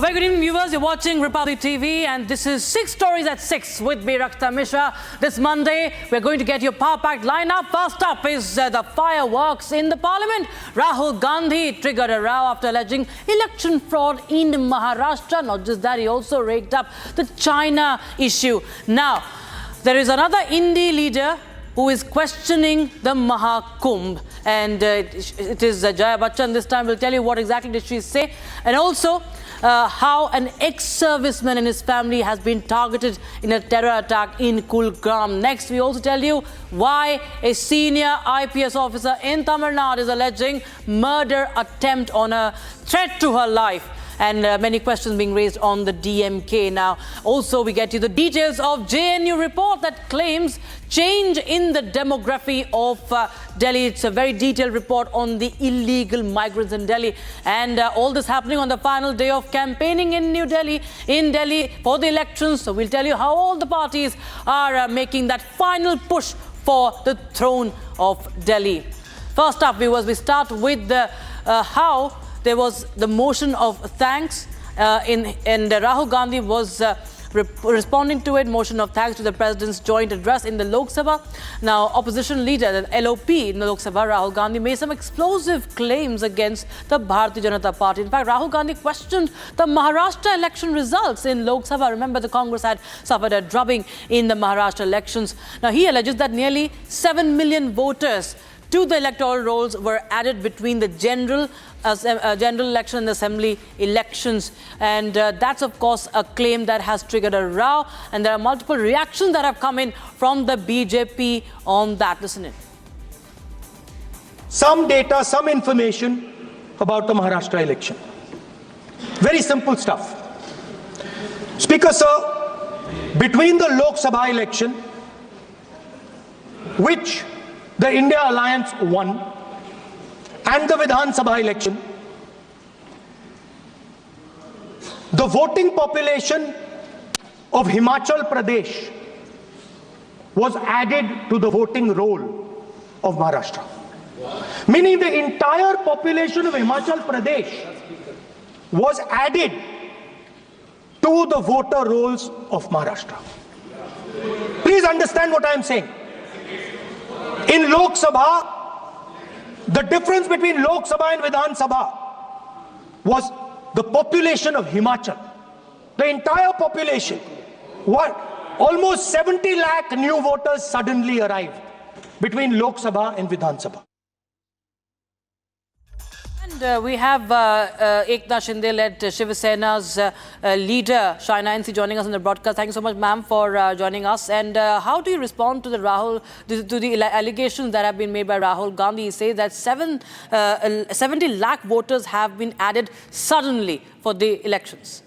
Very good evening, viewers. You're watching Republic TV, and this is 6 Stories at 6 with me, Rakta Mishra. This Monday, we're going to get your power-packed lineup. First up is the fireworks in the Parliament. Rahul Gandhi triggered a row after alleging election fraud in Maharashtra. Not just that, he also raked up the China issue. Now, there is another Indie leader who is questioning the Mahakumbh, and it is Jaya Bachchan this time. Will tell you what exactly did she say, and also how an ex-serviceman and his family has been targeted in a terror attack in Kulgram. Next, we also tell you why a senior IPS officer in Tamil Nadu is alleging murder attempt on a threat to her life. And many questions being raised on the DMK. Now, also we get you the details of JNU report that claims change in the demography of Delhi. It's a very detailed report on the illegal migrants in Delhi. And all this happening on the final day of campaigning in New Delhi, for the elections. So we'll tell you how all the parties are making that final push for the throne of Delhi. First up, viewers, we start with the how there was the motion of thanks and Rahul Gandhi was responding to it, motion of thanks to the president's joint address in the Lok Sabha. Now, opposition leader, the LOP in the Lok Sabha, Rahul Gandhi, made some explosive claims against the Bharatiya Janata Party. In fact, Rahul Gandhi questioned the Maharashtra election results in Lok Sabha. Remember, the Congress had suffered a drubbing in the Maharashtra elections. Now, he alleges that nearly 7 million voters to the electoral rolls were added between the general election and assembly elections. And that's, of course, a claim that has triggered a row. And there are multiple reactions that have come in from the BJP on that. Listen in. Some data, some information about the Maharashtra election. Very simple stuff. Speaker, sir, between the Lok Sabha election, which the India Alliance won, and the Vidhan Sabha election, the voting population of Himachal Pradesh was added to the voting roll of Maharashtra. Meaning the entire population of Himachal Pradesh was added to the voter rolls of Maharashtra. Please understand what I am saying. In Lok Sabha, the difference between Lok Sabha and Vidhan Sabha was the population of Himachal. The entire population. What? Almost 70 lakh new voters suddenly arrived between Lok Sabha and Vidhan Sabha. And we have Eknath Shinde-led Shiv Sena's leader, Shaina NC, joining us on the broadcast. Thank you so much, ma'am, for joining us. And how do you respond to the allegations that have been made by Rahul Gandhi? He says that 70 lakh voters have been added suddenly for the elections.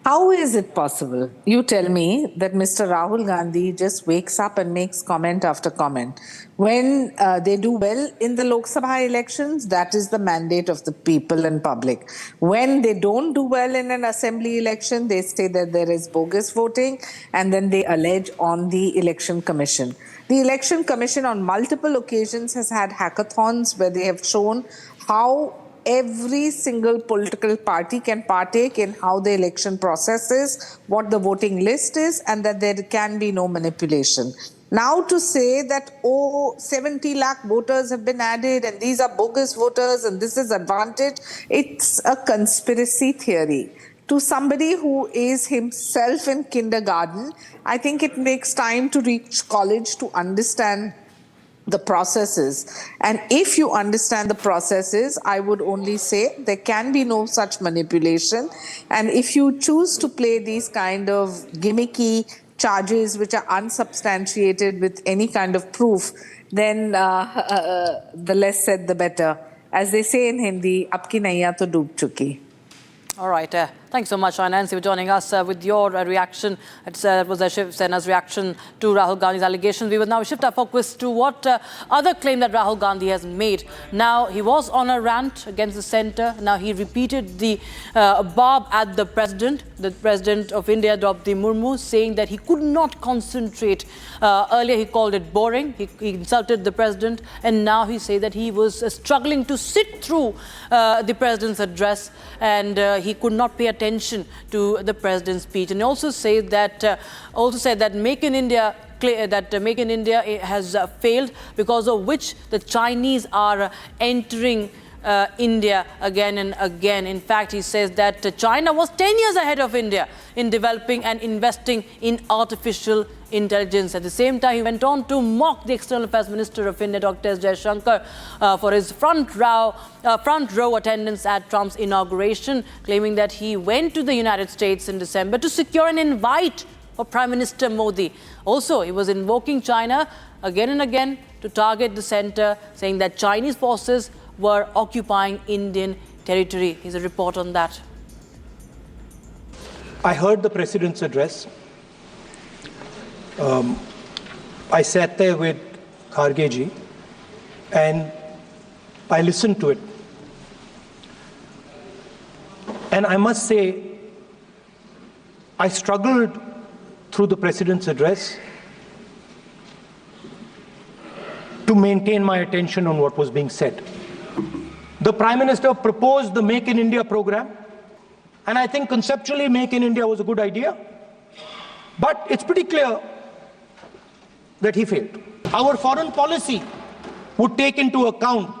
How is it possible, you tell me, that Mr. Rahul Gandhi just wakes up and makes comment after comment? When they do well in the Lok Sabha elections, that is the mandate of the people and public. When they don't do well in an assembly election, they say that there is bogus voting, and then they allege on the Election Commission. The Election Commission on multiple occasions has had hackathons where they have shown how every single political party can partake in how the election process is, what the voting list is, and that there can be no manipulation. Now to say that, 70 lakh voters have been added and these are bogus voters and this is advantage, it's a conspiracy theory. To somebody who is himself in kindergarten, I think it makes time to reach college to understand the processes. And if you understand the processes, I would only say there can be no such manipulation. And if you choose to play these kind of gimmicky charges which are unsubstantiated with any kind of proof, then the less said the better. As they say in Hindi, "Apki naiya to doob chuki." All right. Thanks so much, Nancy, for joining us with your reaction. It was Shiv Sena's reaction to Rahul Gandhi's allegations. We will now shift our focus to what other claim that Rahul Gandhi has made. Now, he was on a rant against the centre. Now, he repeated the barb at the President of India, Draupadi Murmu, saying that he could not concentrate. Earlier, he called it boring. He insulted the President. And now he said that he was struggling to sit through the President's address, and he could not pay attention to the President's speech. And he also said that Make in India has failed, because of which the Chinese are entering India again and again. In fact, he says that China was 10 years ahead of India in developing and investing in artificial intelligence. At the same time, he went on to mock the External Affairs Minister of India, Dr. S. Jaishankar, for his front row attendance at Trump's inauguration, claiming that he went to the United States in December to secure an invite for Prime Minister Modi. Also, he was invoking China again and again to target the centre, saying that Chinese forces were occupying Indian territory. Here's a report on that. I heard the President's address. I sat there with Kharge ji and I listened to it. And I must say, I struggled through the President's address to maintain my attention on what was being said. The Prime Minister proposed the Make in India program, and I think conceptually Make in India was a good idea, but it's pretty clear that he failed. Our foreign policy would take into account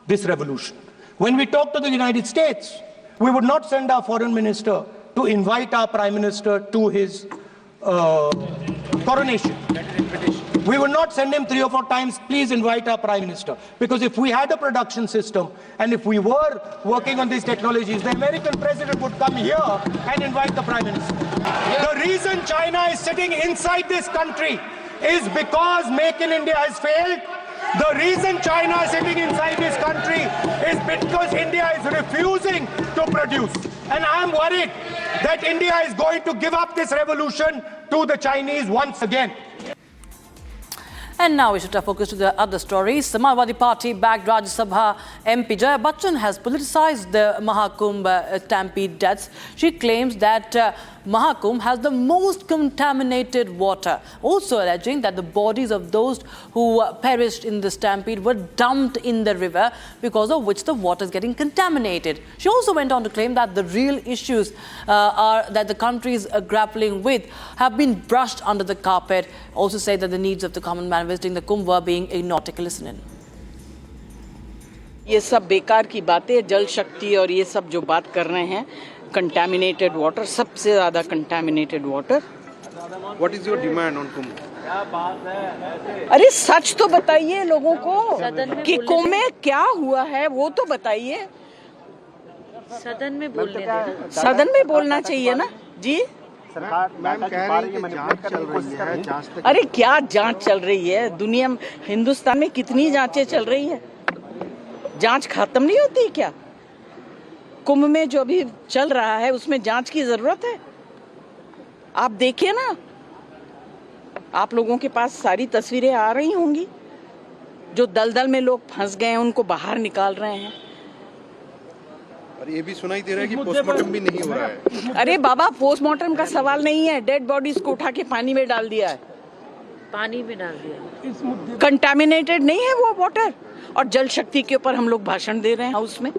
this revolution. When we talk to the United States, we would not send our foreign minister to invite our Prime Minister to his coronation. We would not send him 3 or 4 times, please invite our Prime Minister. Because if we had a production system and if we were working on these technologies, the American president would come here and invite the Prime Minister. The reason China is sitting inside this country is because Make in India has failed. The reason China is sitting inside this country is because India is refusing to produce. And I am worried that India is going to give up this revolution to the Chinese once again. And now we shift our focus to the other stories. Samajwadi Party-backed Rajya Sabha MP Jaya Bachchan has politicized the Mahakumbh stampede deaths. She claims that Mahakumbh has the most contaminated water, also alleging that the bodies of those who perished in the stampede were dumped in the river, because of which the water is getting contaminated. She also went on to claim that the real issues that the country is grappling with have been brushed under the carpet. Also said that the needs of the common man visiting the Kumbh were being ignored. Take a listen in. ये सब बेकार की बातें, जल शक्ति और ये सब जो बात कर रहे हैं, कंटामिनेटेड वाटर, सबसे ज्यादा contaminated water. What is your demand on Kumbh? अरे सच तो बताइए लोगों को कि कुंभ में क्या हुआ है, वो तो बताइए. सदन में बोलने दें. सदन में बोलना चाहिए ना जी. मैम कह रही है कि जांच चल रही है. जांच तक अरे क्या जांच चल रही है? दुनिया में, हिंदुस्तान में कितनी जांचें चल रही है? जांच खत्म नहीं होती क्या? कुंभ में जो अभी चल रहा है उसमें जांच की जरूरत है. आप देखिए ना, आप लोगों के पास सारी तस्वीरें आ रही होंगी. जो दलदल में लोग फंस गए हैं उनको बाहर निकाल रहे हैं. और ये भी सुनाई दे रहा है कि पोस्टमार्टम भी नहीं हो रहा है. अरे बाबा, पोस्टमार्टम का सवाल नहीं है. डेड बॉडीज को उठा के पानी में डाल दिया है. पानी में डाल दिया. कंटामिनेटेड नहीं है वो वाटर. और जल शक्ति के ऊपर हम लोग भाषण दे रहे हैं हाउस में.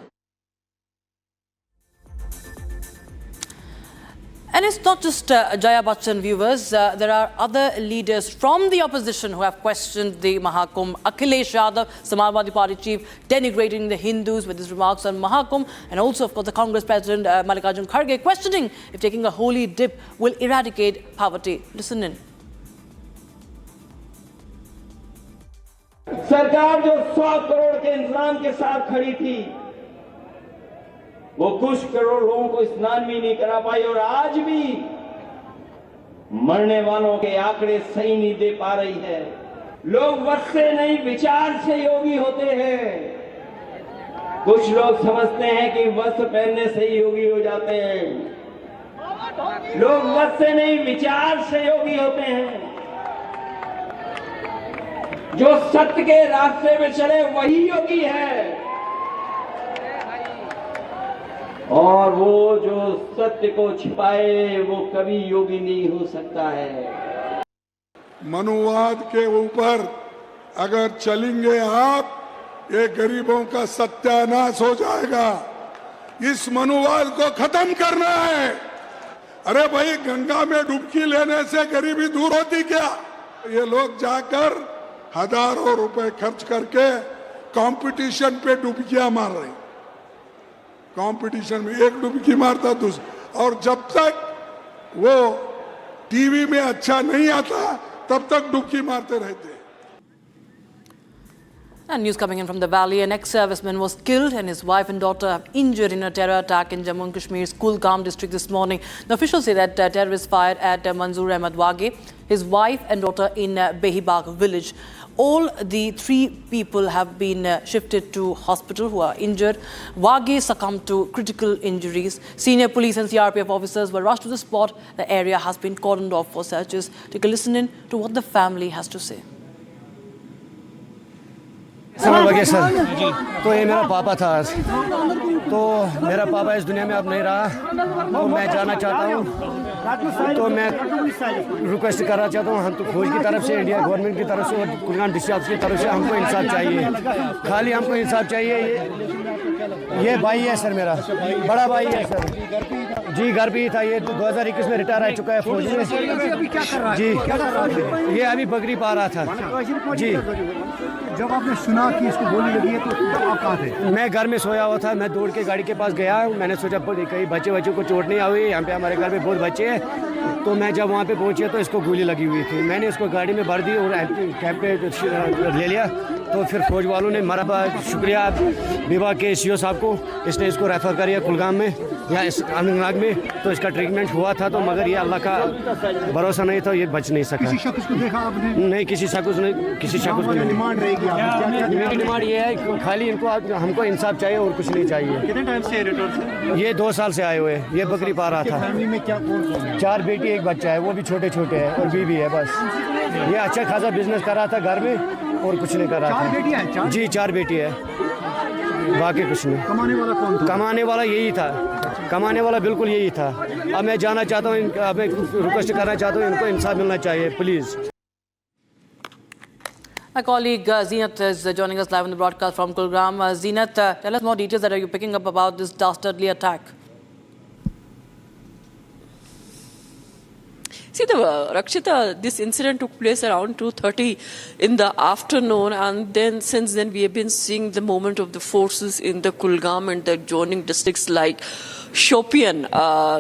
And it's not just Jaya Bachchan, viewers. There are other leaders from the opposition who have questioned the Mahakumbh. Akhilesh Yadav, Samajwadi Party chief, denigrating the Hindus with his remarks on Mahakumbh. And also, of course, the Congress president, Mallikarjun Kharge, questioning if taking a holy dip will eradicate poverty. Listen in. सरकार जो 100 करोड़ के इंतजाम के साथ खड़ी थी, वो कुछ करोड़ लोगों को स्नान भी नहीं करा पाई. और आज भी मरने वालों के आंकड़े सही नहीं दे पा रही है. लोग वक्त से नहीं, विचार से योगी होते हैं. कुछ लोग समझते हैं कि वस्त्र पहनने से ही योगी हो जाते हैं. लोग मत से नहीं विचार से योगी होते हैं। जो सत्य के रास्ते में चले वही योगी है, और वो जो सत्य को छिपाए वो कभी योगी नहीं हो सकता है। मनुवाद के ऊपर अगर चलेंगे आप, ये गरीबों का सत्यानाश हो जाएगा। इस मनुवाद को खत्म करना है। अरे भाई, गंगा में डुबकी लेने से गरीबी दूर होती क्या? ये लोग जाकर हजारों रुपए खर्च करके कंपटीशन पे डुबकियां मार रहे हैं। कंपटीशन में एक डुबकी मारता दूसरा, और जब तक वो टीवी में अच्छा नहीं आता तब तक डुबकी मारते रहते हैं। And news coming in from the valley, an ex-serviceman was killed and his wife and daughter have injured in a terror attack in Jammu and Kashmir's Kulgam district this morning. The officials say that terrorists fired at Manzoor Ahmed Wage, his wife and daughter in Behibag village. All the 3 people have been shifted to hospital who are injured. Wage succumbed to critical injuries. Senior police and CRPF officers were rushed to the spot. The area has been cordoned off for searches. Take a listen in to what the family has to say. Sir, तो ये मेरा पापा था। तो मेरा पापा इस दुनिया में अब नहीं रहा, तो मैं जाना चाहता हूँ। तो मैं रिक्वेस्ट करना चाहता हूँ, हम तो फौज की तरफ से, इंडिया गवर्नमेंट की तरफ से और कुलगाम डिस्ट्रिक्ट की तरफ से हमको इंसाफ चाहिए। खाली हमको इंसाफ चाहिए। ये भाई है सर, मेरा बड़ा भाई है सर। जी, घर पे ही था। ये 2021 में रिटायर आ चुका है फौज में। जी, ये अभी बकरी पा रहा था। जी, जब आपने सुना कि इसको गोली लगी है तो आप कहाँ थे? मैं घर में सोया हुआ था। मैं दौड़ के गाड़ी के पास गया। मैंने सोचा कहीं बच्चों को चोट नहीं आई। यहाँ पे हमारे घर में बहुत बच्चे हैं। तो मैं जब वहाँ पे पहुँचे तो इसको गोली लगी हुई थी। मैंने इसको गाड़ी में भर दी और कैंप पे ले लिया। तो फिर फौज वालों ने मरहबा, शुक्रिया विभाग के सीओ साहब को, इसने इसको रेफर कर दिया कुलगाम में या इस अनंतनाग में। तो इसका ट्रीटमेंट हुआ था, तो मगर ये अल्लाह का भरोसा नहीं था, ये बच नहीं सका। किसी शख्स को देखा आपने? नहीं, किसी शख्स को नहीं। डिमांड रहेगी आपकी? मेरी डिमांड ये है, खाली इनको हमको इंसाफ चाहिए और कुछ नहीं चाहिए। कितने टाइम से रिटर्न से? ये 2 साल से आए हुए हैं। ये बकरी पा रहा था। फैमिली में क्या कौन है? 4 बेटी 1 बच्चा है, वो भी छोटे छोटे हैं, और बीवी है बस। ये अच्छा खासा बिजनेस कर रहा था घर में और कुछ नहीं कर रहा था। 4 बेटियां हैं? जी, 4 बेटी है, बाकी कुछ नहीं। कमाने वाला कौन था? कमाने वाला यही था, कमाने वाला बिल्कुल यही था। अब मैं जाना चाहता हूँ, अब मैं रिक्वेस्ट करना चाहता हूँ, इनको इंसाफ मिलना चाहिए please. My colleague Zeenat is joining us live on the broadcast from Kulgram. Zeenat, tell us more details that are you picking up about this dastardly attack? See, Rakshita, this incident took place around 2:30 in the afternoon, and then since then we have been seeing the movement of the forces in the Kulgam and the adjoining districts like Shopian,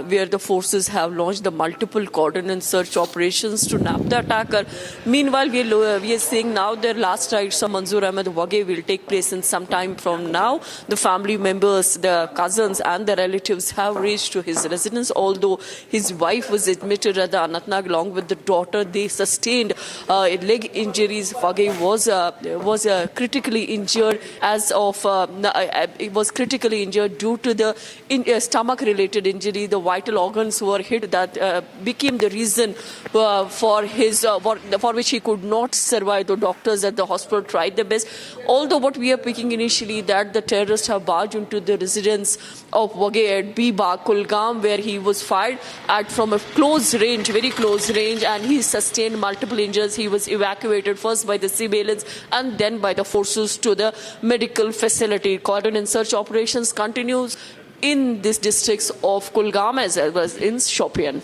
where the forces have launched the multiple coordinate search operations to nab the attacker. Meanwhile, we are seeing now their last rites of Manzoor Ahmed Wage will take place in some time from now. The family members, the cousins and the relatives have reached to his residence, although his wife was admitted at the Anantnag along with the daughter. They sustained leg injuries. Wage was critically injured as of it was critically injured due to the stomach-related injury. The vital organs were hit that became the reason for which he could not survive. The doctors at the hospital tried their best. Although what we are picking initially that the terrorists have barged into the residence of Wage at Behibag, Kulgam, where he was fired at from a close range, very close range, and he sustained multiple injuries. He was evacuated first by the civilians and then by the forces to the medical facility. Coordinate search operations continues in these districts of Kulgam as well as in Shopian.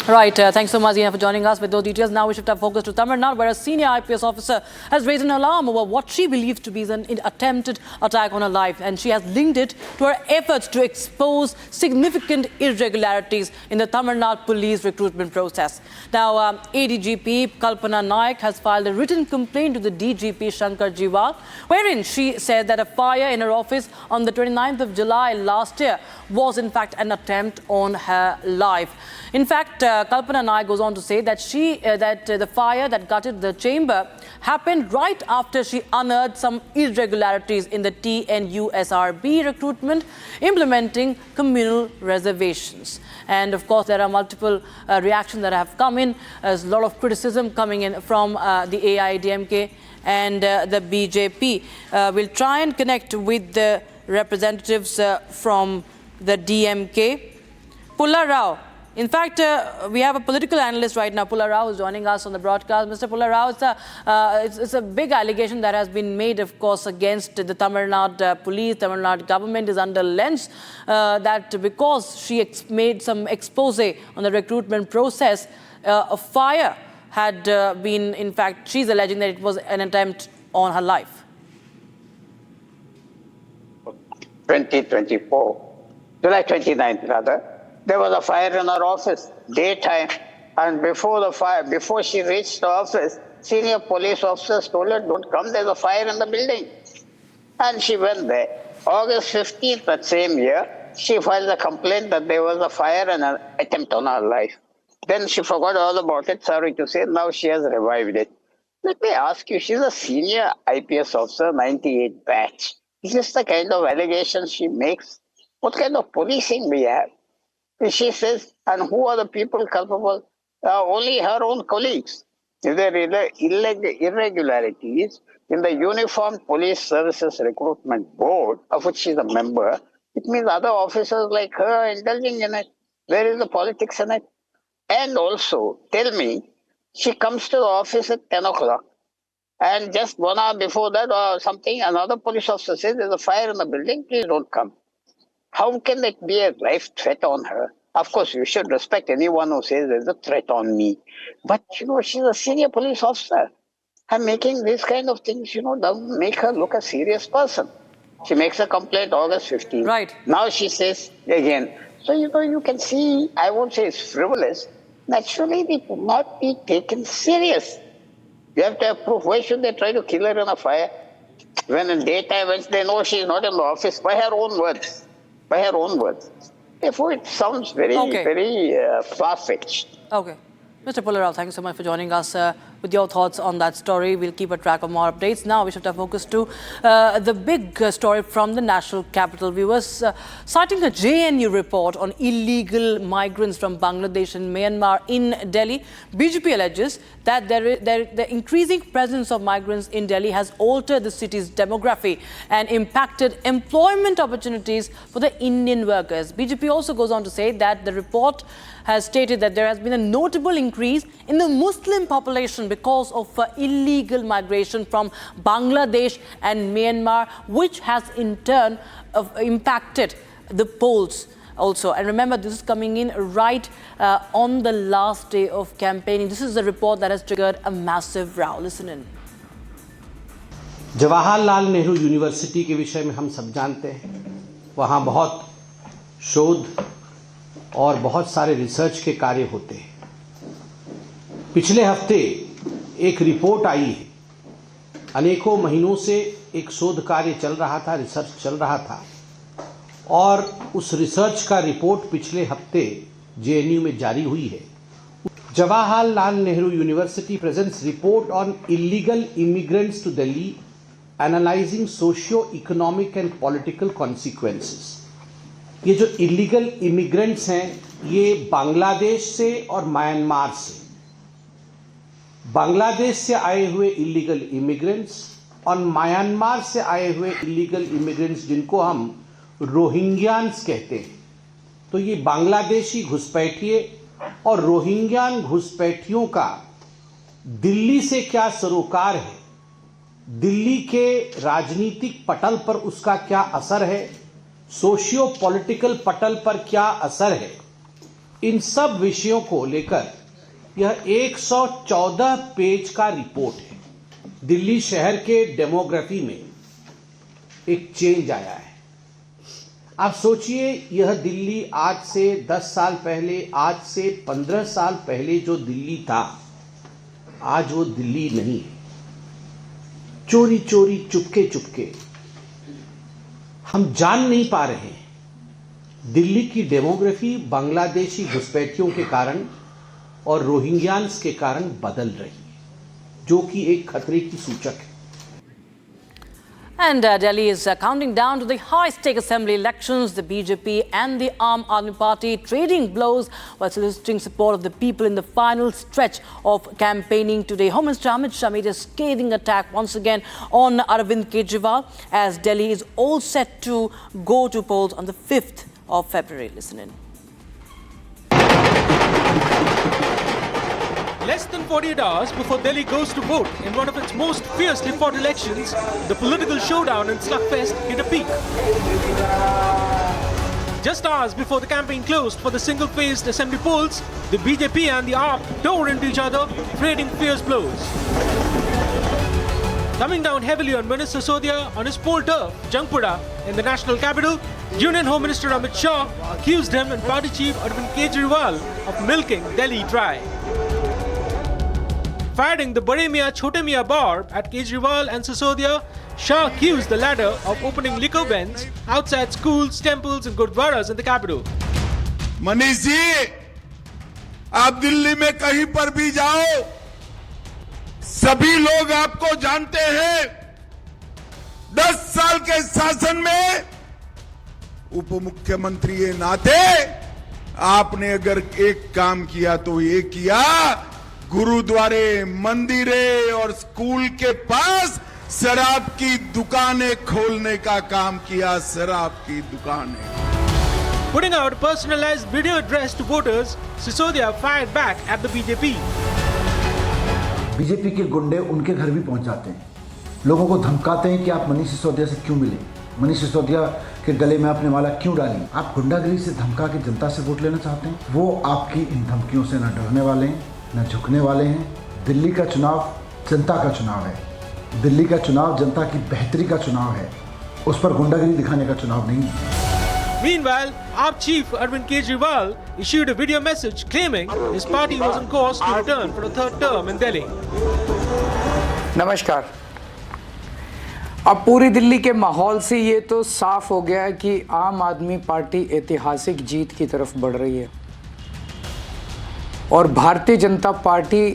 Right, thanks so much, Zina, for joining us with those details. Now we shift our focus to Tamil Nadu, where a senior IPS officer has raised an alarm over what she believes to be an attempted attack on her life, and she has linked it to her efforts to expose significant irregularities in the Tamil Nadu police recruitment process. Now, ADGP Kalpana Naik has filed a written complaint to the DGP Shankar Jiwal, wherein she said that a fire in her office on the 29th of July last year was in fact an attempt on her life. In fact, Kalpana Naik goes on to say that the fire that gutted the chamber happened right after she unearthed some irregularities in the TNUSRB recruitment, implementing communal reservations. And of course, there are multiple reactions that have come in. There's a lot of criticism coming in from the AIADMK and the BJP. We'll try and connect with the representatives from the DMK. Pulla Rao. In fact, we have a political analyst right now, Pulla Rao, who's joining us on the broadcast. Mr. Pulla Rao, it's a big allegation that has been made, of course, against the Tamil Nadu police. Tamil Nadu government is under lens that because she made some expose on the recruitment process, a fire had been, in fact, she's alleging that it was an attempt on her life. 2024, July 29th rather, there was a fire in her office, daytime, and before she reached the office, senior police officers told her, don't come, there's a fire in the building. And she went there. August 15th, that same year, she filed a complaint that there was a fire and an attempt on her life. Then she forgot all about it, sorry to say, now she has revived it. Let me ask you, she's a senior IPS officer, 98 batch. Is this the kind of allegations she makes? What kind of policing we have? She says, and who are the people culpable? Only her own colleagues. If there are irregularities in the Uniformed Police Services Recruitment Board, of which she is a member, it means other officers like her are indulging in it. Where is the politics in it? And also, tell me, she comes to the office at 10 o'clock, and just 1 hour before that or something, another police officer says, there's a fire in the building, please don't come. How can it be a life threat on her? Of course, you should respect anyone who says there's a threat on me. But, she's a senior police officer. And making these kind of things, doesn't make her look a serious person. She makes a complaint August 15th. Right. Now she says again. So, you can see, I won't say it's frivolous. Naturally, they could not be taken serious. You have to have proof. Why should they try to kill her in a fire? When in daytime, when they know she's not in the office, by her own words. By her own words. Therefore, it sounds very far-fetched. Okay. Mr. Pulla Rao, thank you so much for joining us with your thoughts on that story. We'll keep a track of more updates. Now we shift our focus to the big story from the national capital. Viewers, citing a JNU report on illegal migrants from Bangladesh and Myanmar in Delhi, BJP alleges that the increasing presence of migrants in Delhi has altered the city's demography and impacted employment opportunities for the Indian workers. BJP also goes on to say that the report has stated that there has been a notable increase in the Muslim population because of illegal migration from Bangladesh and Myanmar, which has in turn impacted the polls also. And remember, this is coming in right on the last day of campaigning. This is a report that has triggered a massive row. Listen in. Jawaharlal Nehru university के विषय में हम सब जानते हैं, वहाँ बहुत शोध और बहुत सारे रिसर्च के कार्य होते हैं। पिछले हफ्ते एक रिपोर्ट आई है। अनेकों महीनों से एक शोध कार्य चल रहा था, रिसर्च चल रहा था, और उस रिसर्च का रिपोर्ट पिछले हफ्ते जेएनयू में जारी हुई है। Jawaharlal Nehru university presents report on illegal immigrants to Delhi analysing socio economic and political consequences. ये जो इलीगल इमिग्रेंट्स हैं, ये बांग्लादेश से और म्यांमार से, बांग्लादेश से आए हुए इलीगल इमिग्रेंट्स और म्यांमार से आए हुए इलीगल इमिग्रेंट्स जिनको हम रोहिंग्यान्स कहते हैं। तो ये बांग्लादेशी घुसपैठिए और रोहिंग्यान घुसपैठियों का दिल्ली से क्या सरोकार है, दिल्ली के राजनीतिक पटल पर उसका क्या असर है, सोशियो पॉलिटिकल पटल पर क्या असर है, इन सब विषयों को लेकर यह 114 पेज का रिपोर्ट है। दिल्ली शहर के डेमोग्राफी में एक चेंज आया है। आप सोचिए, यह दिल्ली आज से 10 साल पहले, आज से 15 साल पहले जो दिल्ली था, आज वो दिल्ली नहीं है। चोरी चोरी, चुपके चुपके, हम जान नहीं पा रहे हैं। दिल्ली की डेमोग्राफी बांग्लादेशी घुसपैठियों के कारण और रोहिंग्यान्स के कारण बदल रही है, जो कि एक खतरे की सूचक है। And Delhi is counting down to the high-stake assembly elections. The BJP and the Aam Aadmi Party trading blows while soliciting support of the people in the final stretch of campaigning today. Home Minister Amit Shah made a scathing attack once again on Arvind Kejriwal as Delhi is all set to go to polls on the 5th of February. Listen in. Less than 48 hours before Delhi goes to vote in one of its most fiercely fought elections, the political showdown and slugfest hit a peak. Just hours before the campaign closed for the single-phased assembly polls, the BJP and the AAP tore into each other, trading fierce blows. Coming down heavily on Manish Sisodia on his poll turf, Jangpura, in the national capital, Union Home Minister Amit Shah accused him and party chief Arvind Kejriwal of milking Delhi dry. Firing the Bade Mian Chote Mian bar at Kejriwal and Sisodia, Shah accused the latter of opening liquor vends outside schools, temples and gurdwaras in the capital. Manish ji, आप दिल्ली में कहीं पर भी जाओ, सभी लोग आपको जानते हैं। 10 साल के शासन में उप मुख्यमंत्री के नाते आपने अगर एक काम किया तो ये किया, गुरुद्वारे, मंदिरे और स्कूल के पास शराब की दुकानें खोलने का काम किया। शराब की दुकानें। Putting out a personalized video address to voters, Sisodia fired back at the BJP. BJP के गुंडे उनके घर भी पहुंच जाते हैं, लोगों को धमकाते हैं कि आप मनीष सिसोदिया से क्यों मिले, मनीष सिसोदिया के गले में आपने माला क्यों डाली। आप गुंडागिरी से धमका के जनता से वोट लेना चाहते हैं। वो आपकी इन धमकियों से न डरने वाले हैं, न झुकने वाले हैं। दिल्ली का चुनाव जनता का चुनाव है। दिल्ली का चुनाव जनता की बेहतरी का चुनाव है, उस पर गुंडागिरी दिखाने का चुनाव नहीं है। Meanwhile, AAP chief Arvind Kejriwal issued a video message claiming his party was on course to return for a third term in Delhi. नमस्कार। अब पूरी दिल्ली के माहौल से ये तो साफ हो गया है कि आम आदमी पार्टी ऐतिहासिक जीत की तरफ बढ़ रही है और भारतीय जनता पार्टी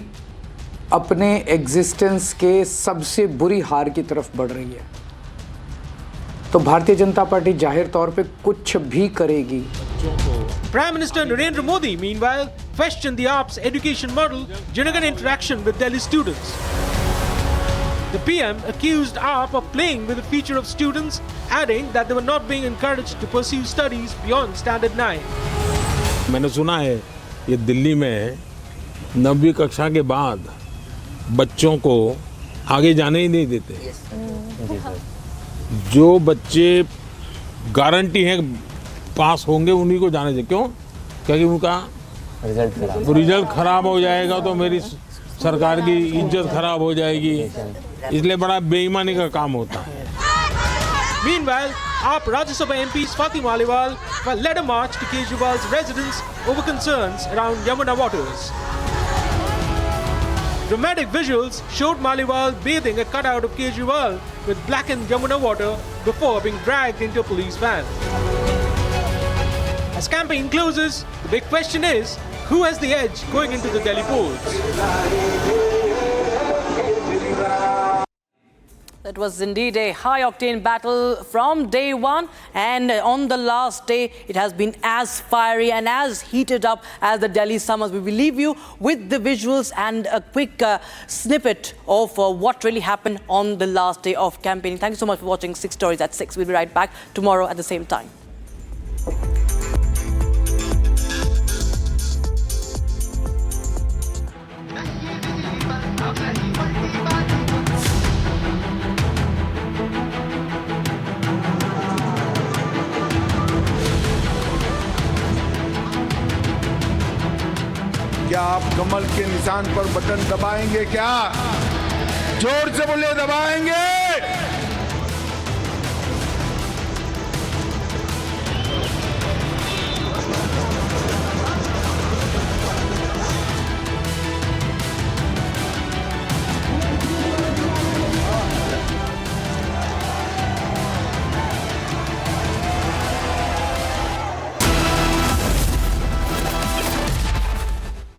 अपने एग्जिस्टेंस के सबसे बुरी हार की तरफ बढ़ रही है। तो भारतीय जनता पार्टी जाहिर तौर पे कुछ भी करेगी। Prime Minister Narendra Modi, meanwhile, questioned the AAP's education model during an interaction with Delhi students. The PM accused AAP of playing with the future of students, adding that they were not being encouraged to pursue studies beyond Standard 9. मैंने सुना है ये दिल्ली में 9वीं कक्षा के बाद बच्चों को आगे जाने ही नहीं देते। जो बच्चे गारंटी है पास होंगे उन्हीं को जाने दें। क्यों? क्योंकि उनका रिजल्ट खराब हो जाएगा तो मेरी सरकार की इज्जत खराब हो जाएगी, इसलिए बड़ा बेईमानी का काम होता है। Meanwhile, AAP Rajya Sabha MP Swati Maliwal led a march to Kejriwal's residence over concerns around Yamuna waters. Dramatic visuals showed Maliwal bathing a cutout of Kejriwal with blackened Yamuna water before being dragged into a police van. As campaign closes, the big question is, who has the edge going into the Delhi polls? It was indeed a high-octane battle from day one, and on the last day, it has been as fiery and as heated up as the Delhi summers. We will leave you with the visuals and a quick snippet of what really happened on the last day of campaigning. Thank you so much for watching 6 Stories at 6. We'll be right back tomorrow at the same time. क्या आप कमल के निशान पर button दबाएंगे? क्या जोर से बोले, दबाएंगे?